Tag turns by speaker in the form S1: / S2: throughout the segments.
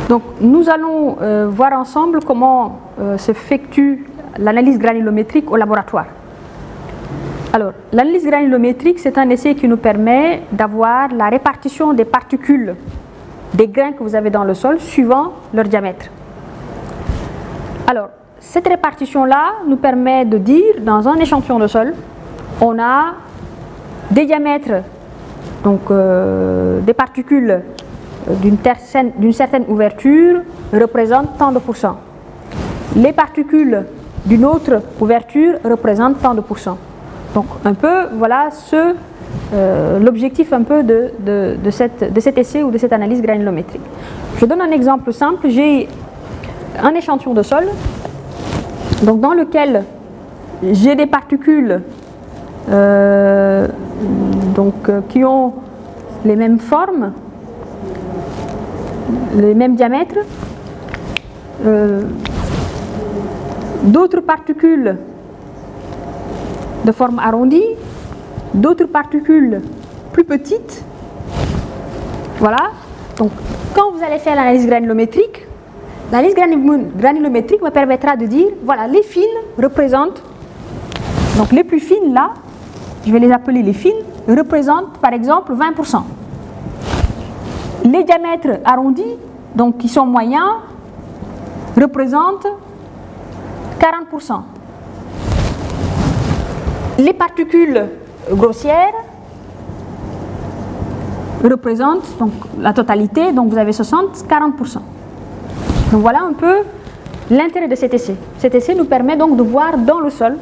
S1: Donc nous allons voir ensemble comment s'effectue l'analyse granulométrique au laboratoire. Alors, l'analyse granulométrique, c'est un essai qui nous permet d'avoir la répartition des particules des grains que vous avez dans le sol suivant leur diamètre. Alors, cette répartition-là nous permet de dire, dans un échantillon de sol, on a des diamètres, donc des particules d'une certaine ouverture représentent tant de pourcents. Les particules d'une autre ouverture représentent tant de pourcents. Donc un peu, voilà l'objectif un peu de cet essai ou de cette analyse granulométrique. Je donne un exemple simple. J'ai un échantillon de sol donc dans lequel j'ai des particules qui ont les mêmes formes, les mêmes diamètres, d'autres particules de forme arrondie, d'autres particules plus petites. Voilà. Donc, quand vous allez faire l'analyse granulométrique me permettra de dire, voilà, les fines représentent, donc les plus fines là, je vais les appeler les fines, représentent par exemple 20%. Les diamètres arrondis, donc qui sont moyens, représentent 40%. Les particules grossières représentent donc la totalité, donc vous avez 40%. Donc voilà un peu l'intérêt de cet essai. Cet essai nous permet donc de voir dans le sol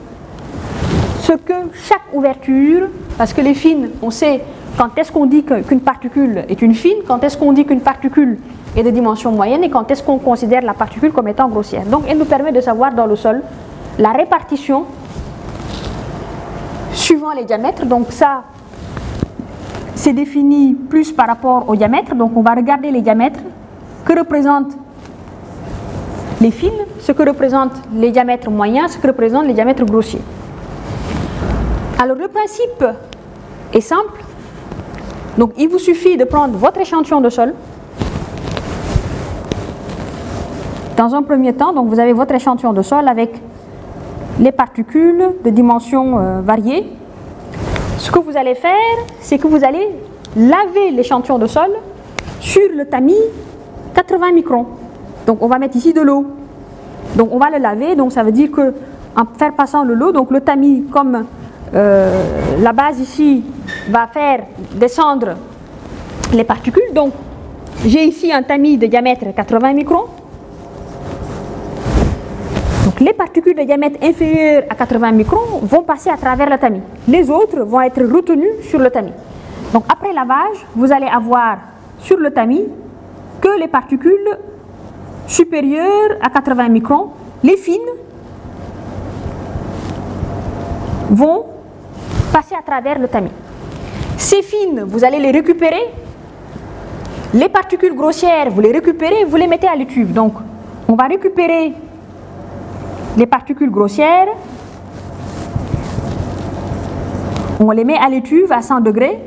S1: ce que chaque ouverture, parce que les fines, on sait quand est-ce qu'on dit qu'une particule est une fine, quand est-ce qu'on dit qu'une particule est de dimension moyenne et quand est-ce qu'on considère la particule comme étant grossière. Donc elle nous permet de savoir dans le sol la répartition suivant les diamètres. Donc ça, c'est défini plus par rapport au diamètre. Donc on va regarder les diamètres, que représentent les fines, ce que représentent les diamètres moyens, ce que représentent les diamètres grossiers. Alors le principe est simple. Donc il vous suffit de prendre votre échantillon de sol. Dans un premier temps, donc vous avez votre échantillon de sol avec les particules de dimensions variées. Ce que vous allez faire, c'est que vous allez laver l'échantillon de sol sur le tamis 80 microns. Donc on va mettre ici de l'eau. Donc on va le laver, donc ça veut dire que en faire passant l'eau, donc le tamis, comme la base ici va faire descendre les particules. Donc j'ai ici un tamis de diamètre 80 microns. Donc les particules de diamètre inférieur à 80 microns vont passer à travers le tamis. Les autres vont être retenues sur le tamis. Donc après lavage, vous allez avoir sur le tamis que les particules supérieures à 80 microns, les fines, vont passer à travers le tamis. Ces fines, vous allez les récupérer. Les particules grossières, vous les récupérez, vous les mettez à l'étuve. Donc on va récupérer les particules grossières, on les met à l'étuve à 100 degrés.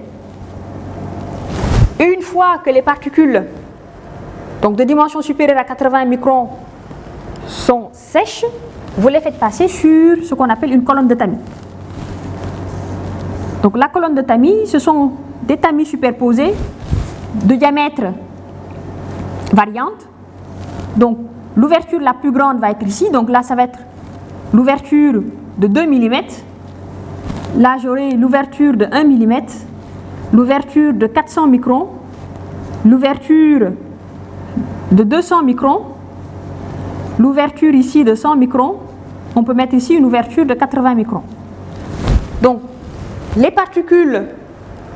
S1: Et une fois que les particules donc de dimension supérieure à 80 microns sont sèches, vous les faites passer sur ce qu'on appelle une colonne de tamis. Donc la colonne de tamis, ce sont des tamis superposés de diamètre variante. Donc l'ouverture la plus grande va être ici, donc là ça va être l'ouverture de 2 mm. Là j'aurai l'ouverture de 1 mm, l'ouverture de 400 microns, l'ouverture de 200 microns, l'ouverture ici de 100 microns, on peut mettre ici une ouverture de 80 microns. Donc les particules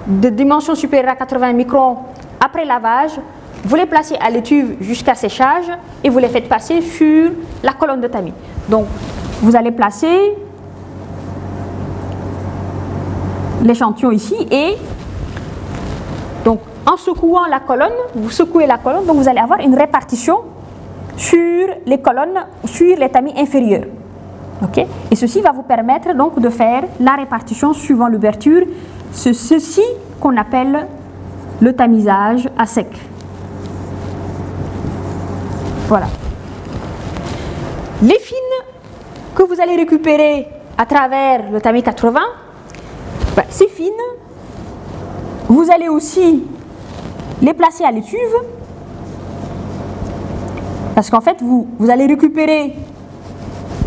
S1: de dimension supérieure à 80 microns, après lavage, vous les placez à l'étuve jusqu'à séchage et vous les faites passer sur la colonne de tamis. Donc vous allez placer l'échantillon ici et donc en secouant la colonne, vous secouez la colonne, donc vous allez avoir une répartition sur les colonnes, sur les tamis inférieurs. Okay? Et ceci va vous permettre donc de faire la répartition suivant l'ouverture. C'est ceci qu'on appelle le tamisage à sec. Voilà. Les fines que vous allez récupérer à travers le tamis 80, ben, ces fines, vous allez aussi les placer à l'étuve, parce qu'en fait, vous allez récupérer,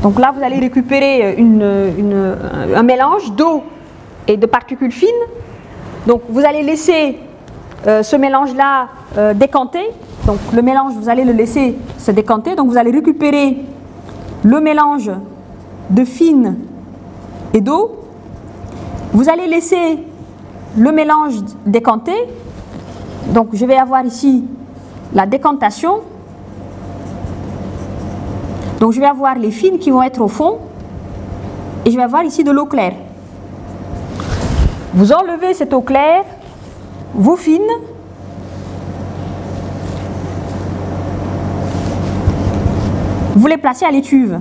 S1: donc là, vous allez récupérer un mélange d'eau et de particules fines. Donc, vous allez laisser ce mélange-là décanter. Donc, le mélange, vous allez le laisser se décanter. Donc, vous allez récupérer le mélange de fines et d'eau. Vous allez laisser le mélange décanter. Donc, je vais avoir ici la décantation. Donc, je vais avoir les fines qui vont être au fond. Et je vais avoir ici de l'eau claire. Vous enlevez cette eau claire, vos fines. Vous les placez à l'étuve.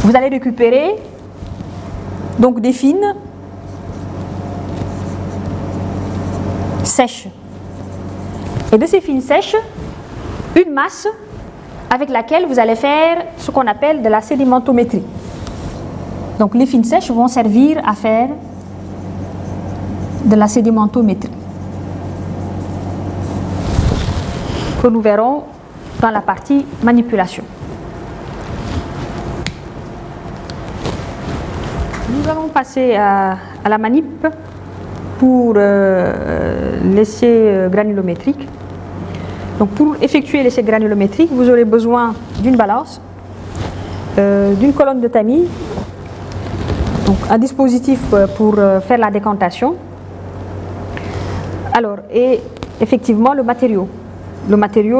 S1: Vous allez récupérer donc des fines sèches. Et de ces fines sèches, une masse avec laquelle vous allez faire ce qu'on appelle de la sédimentométrie. Donc les fines sèches vont servir à faire de la sédimentométrie, que nous verrons dans la partie manipulation. Nous allons passer à la manip pour l'essai granulométrique. Donc pour effectuer l'essai granulométrique, vous aurez besoin d'une balance, d'une colonne de tamis, donc un dispositif pour faire la décantation. Alors, et effectivement le matériau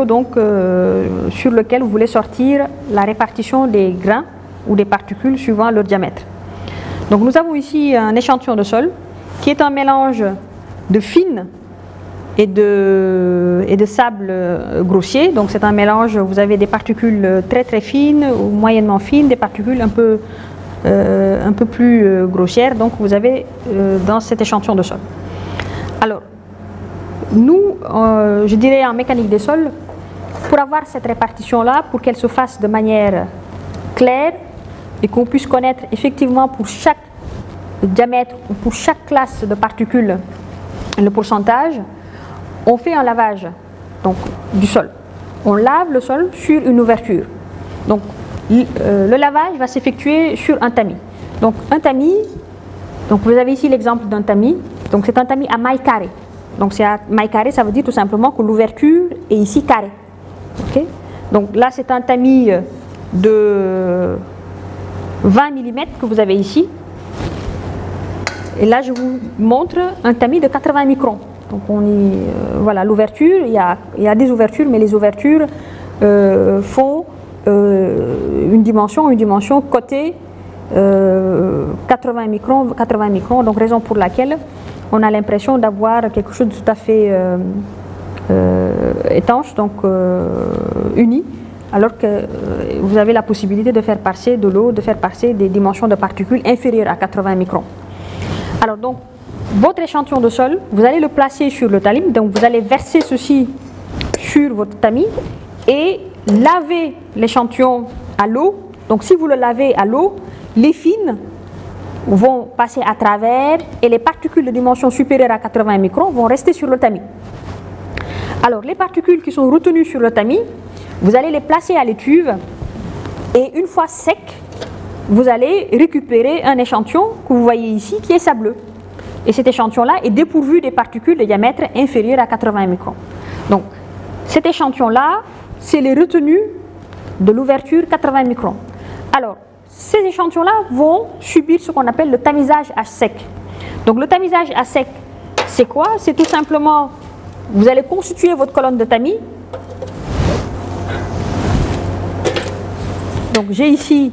S1: donc sur lequel vous voulez sortir la répartition des grains ou des particules suivant leur diamètre. Donc nous avons ici un échantillon de sol qui est un mélange de fines et de sable grossier. Donc c'est un mélange, vous avez des particules très très fines ou moyennement fines, des particules un peu plus grossières, donc vous avez dans cet échantillon de sol. Alors, nous, je dirais en mécanique des sols, pour avoir cette répartition-là, pour qu'elle se fasse de manière claire et qu'on puisse connaître effectivement pour chaque diamètre ou pour chaque classe de particules le pourcentage, on fait un lavage donc, du sol. On lave le sol sur une ouverture. Donc, le lavage va s'effectuer sur un tamis. Donc, un tamis, donc vous avez ici l'exemple d'un tamis. Donc, c'est un tamis à maille carrée. Donc, c'est à maille carrée, ça veut dire tout simplement que l'ouverture est ici carrée. Okay? Donc, là, c'est un tamis de 20 mm que vous avez ici. Et là, je vous montre un tamis de 80 microns. Donc, voilà, l'ouverture, il y a des ouvertures, mais les ouvertures font une dimension côté 80 microns, donc raison pour laquelle on a l'impression d'avoir quelque chose de tout à fait étanche, donc uni, alors que vous avez la possibilité de faire passer de l'eau, de faire passer des dimensions de particules inférieures à 80 microns. Alors donc, votre échantillon de sol, vous allez le placer sur le tamis, donc vous allez verser ceci sur votre tamis et laver l'échantillon à l'eau. Donc si vous le lavez à l'eau, les fines vont passer à travers et les particules de dimension supérieure à 80 microns vont rester sur le tamis. Alors les particules qui sont retenues sur le tamis, vous allez les placer à l'étuve et une fois sec, vous allez récupérer un échantillon que vous voyez ici qui est sableux. Et cet échantillon-là est dépourvu des particules de diamètre inférieur à 80 microns. Donc cet échantillon-là, c'est les retenues de l'ouverture 80 microns. Alors, ces échantillons-là vont subir ce qu'on appelle le tamisage à sec. Donc le tamisage à sec, c'est quoi? C'est tout simplement, vous allez constituer votre colonne de tamis. Donc j'ai ici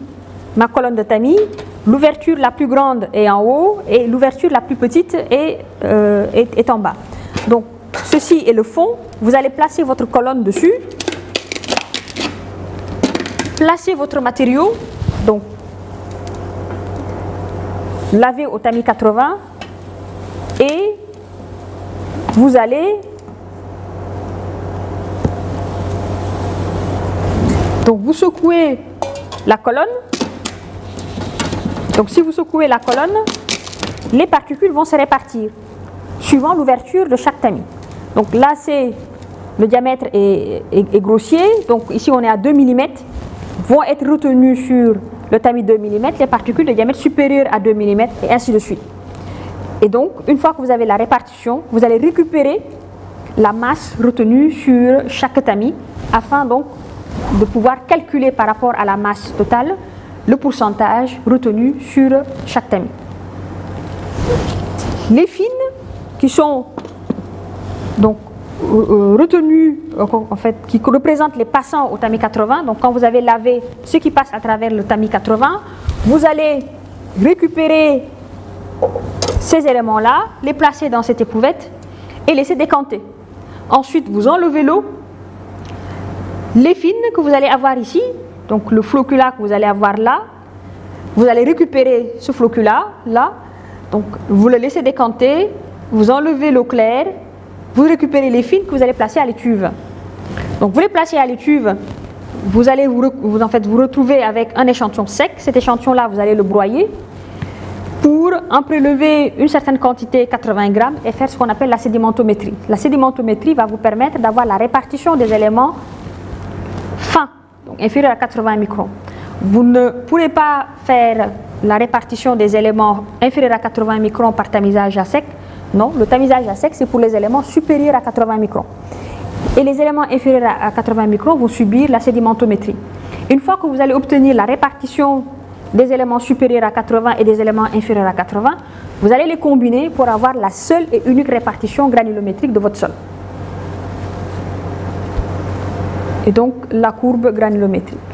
S1: ma colonne de tamis, l'ouverture la plus grande est en haut et l'ouverture la plus petite est en bas. Donc ceci est le fond, vous allez placer votre colonne dessus, placez votre matériau, donc lavez au tamis 80 et vous allez Donc vous secouez la colonne. Donc si vous secouez la colonne, les particules vont se répartir suivant l'ouverture de chaque tamis. Donc là, le diamètre est grossier. Donc ici, on est à 2 mm. Vont être retenues sur le tamis de 2 mm les particules de diamètre supérieur à 2 mm et ainsi de suite. Et donc, une fois que vous avez la répartition, vous allez récupérer la masse retenue sur chaque tamis afin donc de pouvoir calculer par rapport à la masse totale le pourcentage retenu sur chaque tamis. Les fines qui sont donc retenues, en fait, qui représentent les passants au tamis 80, donc quand vous avez lavé ce qui passe à travers le tamis 80, vous allez récupérer ces éléments-là, les placer dans cette éprouvette et laisser décanter. Ensuite, vous enlevez l'eau. Les fines que vous allez avoir ici, donc le flocula que vous allez avoir là, vous allez récupérer ce flocula là, donc vous le laissez décanter, vous enlevez l'eau claire, vous récupérez les fines que vous allez placer à l'étuve. Donc vous les placez à l'étuve, vous allez vous retrouver avec un échantillon sec. Cet échantillon-là, vous allez le broyer pour en prélever une certaine quantité, 80 grammes, et faire ce qu'on appelle la sédimentométrie. La sédimentométrie va vous permettre d'avoir la répartition des éléments fins, donc inférieurs à 80 microns. Vous ne pourrez pas faire la répartition des éléments inférieurs à 80 microns par tamisage à sec. Non, le tamisage à sec, c'est pour les éléments supérieurs à 80 microns. Et les éléments inférieurs à 80 microns vont subir la sédimentométrie. Une fois que vous allez obtenir la répartition des éléments supérieurs à 80 et des éléments inférieurs à 80, vous allez les combiner pour avoir la seule et unique répartition granulométrique de votre sol. Et donc la courbe granulométrique.